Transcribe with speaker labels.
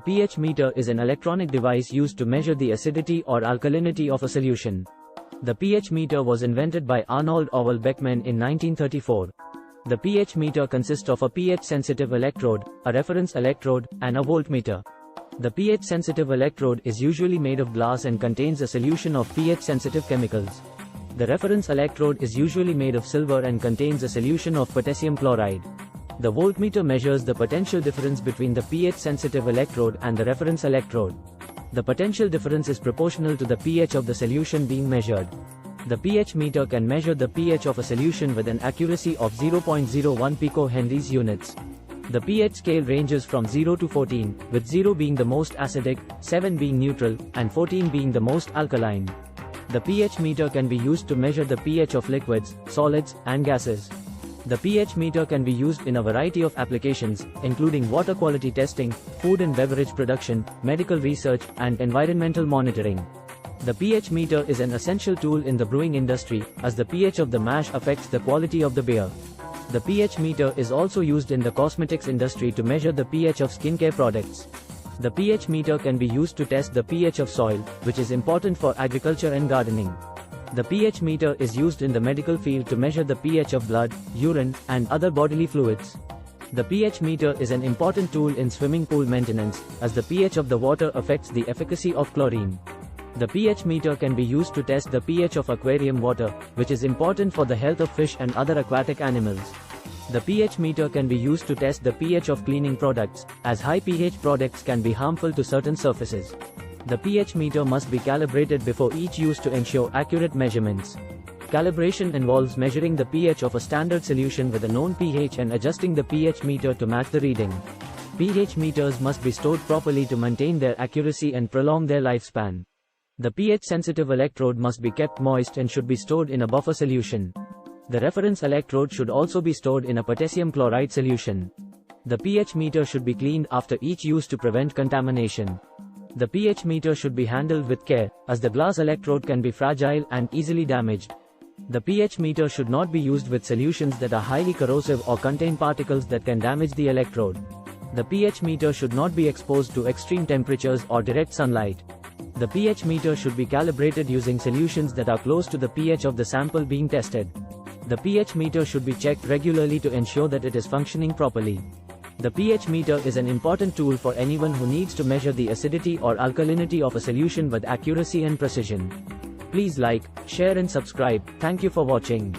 Speaker 1: pH meter is an electronic device used to measure the acidity or alkalinity of a solution. The pH meter was invented by Arnold Oval Beckmann in 1934. The pH meter consists of a pH-sensitive electrode, a reference electrode, and a voltmeter. The pH-sensitive electrode is usually made of glass and contains a solution of pH-sensitive chemicals. The reference electrode is usually made of silver and contains a solution of potassium chloride. The voltmeter measures the potential difference between the pH-sensitive electrode and the reference electrode. The potential difference is proportional to the pH of the solution being measured. The pH meter can measure the pH of a solution with an accuracy of 0.01 picohenries units. The pH scale ranges from 0 to 14, with 0 being the most acidic, 7 being neutral, and 14 being the most alkaline. The pH meter can be used to measure the pH of liquids, solids, and gases. The pH meter can be used in a variety of applications, including water quality testing, food and beverage production, medical research, and environmental monitoring. The pH meter is an essential tool in the brewing industry, as the pH of the mash affects the quality of the beer. The pH meter is also used in the cosmetics industry to measure the pH of skincare products. The pH meter can be used to test the pH of soil, which is important for agriculture and gardening. The pH meter is used in the medical field to measure the pH of blood, urine, and other bodily fluids. The pH meter is an important tool in swimming pool maintenance, as the pH of the water affects the efficacy of chlorine. The pH meter can be used to test the pH of aquarium water, which is important for the health of fish and other aquatic animals. The pH meter can be used to test the pH of cleaning products, as high pH products can be harmful to certain surfaces. The pH meter must be calibrated before each use to ensure accurate measurements. Calibration involves measuring the pH of a standard solution with a known pH and adjusting the pH meter to match the reading. pH meters must be stored properly to maintain their accuracy and prolong their lifespan. The pH-sensitive electrode must be kept moist and should be stored in a buffer solution. The reference electrode should also be stored in a potassium chloride solution. The pH meter should be cleaned after each use to prevent contamination. The pH meter should be handled with care, as the glass electrode can be fragile and easily damaged. The pH meter should not be used with solutions that are highly corrosive or contain particles that can damage the electrode. The pH meter should not be exposed to extreme temperatures or direct sunlight. The pH meter should be calibrated using solutions that are close to the pH of the sample being tested. The pH meter should be checked regularly to ensure that it is functioning properly. The pH meter is an important tool for anyone who needs to measure the acidity or alkalinity of a solution with accuracy and precision. Please like, share and subscribe. Thank you for watching.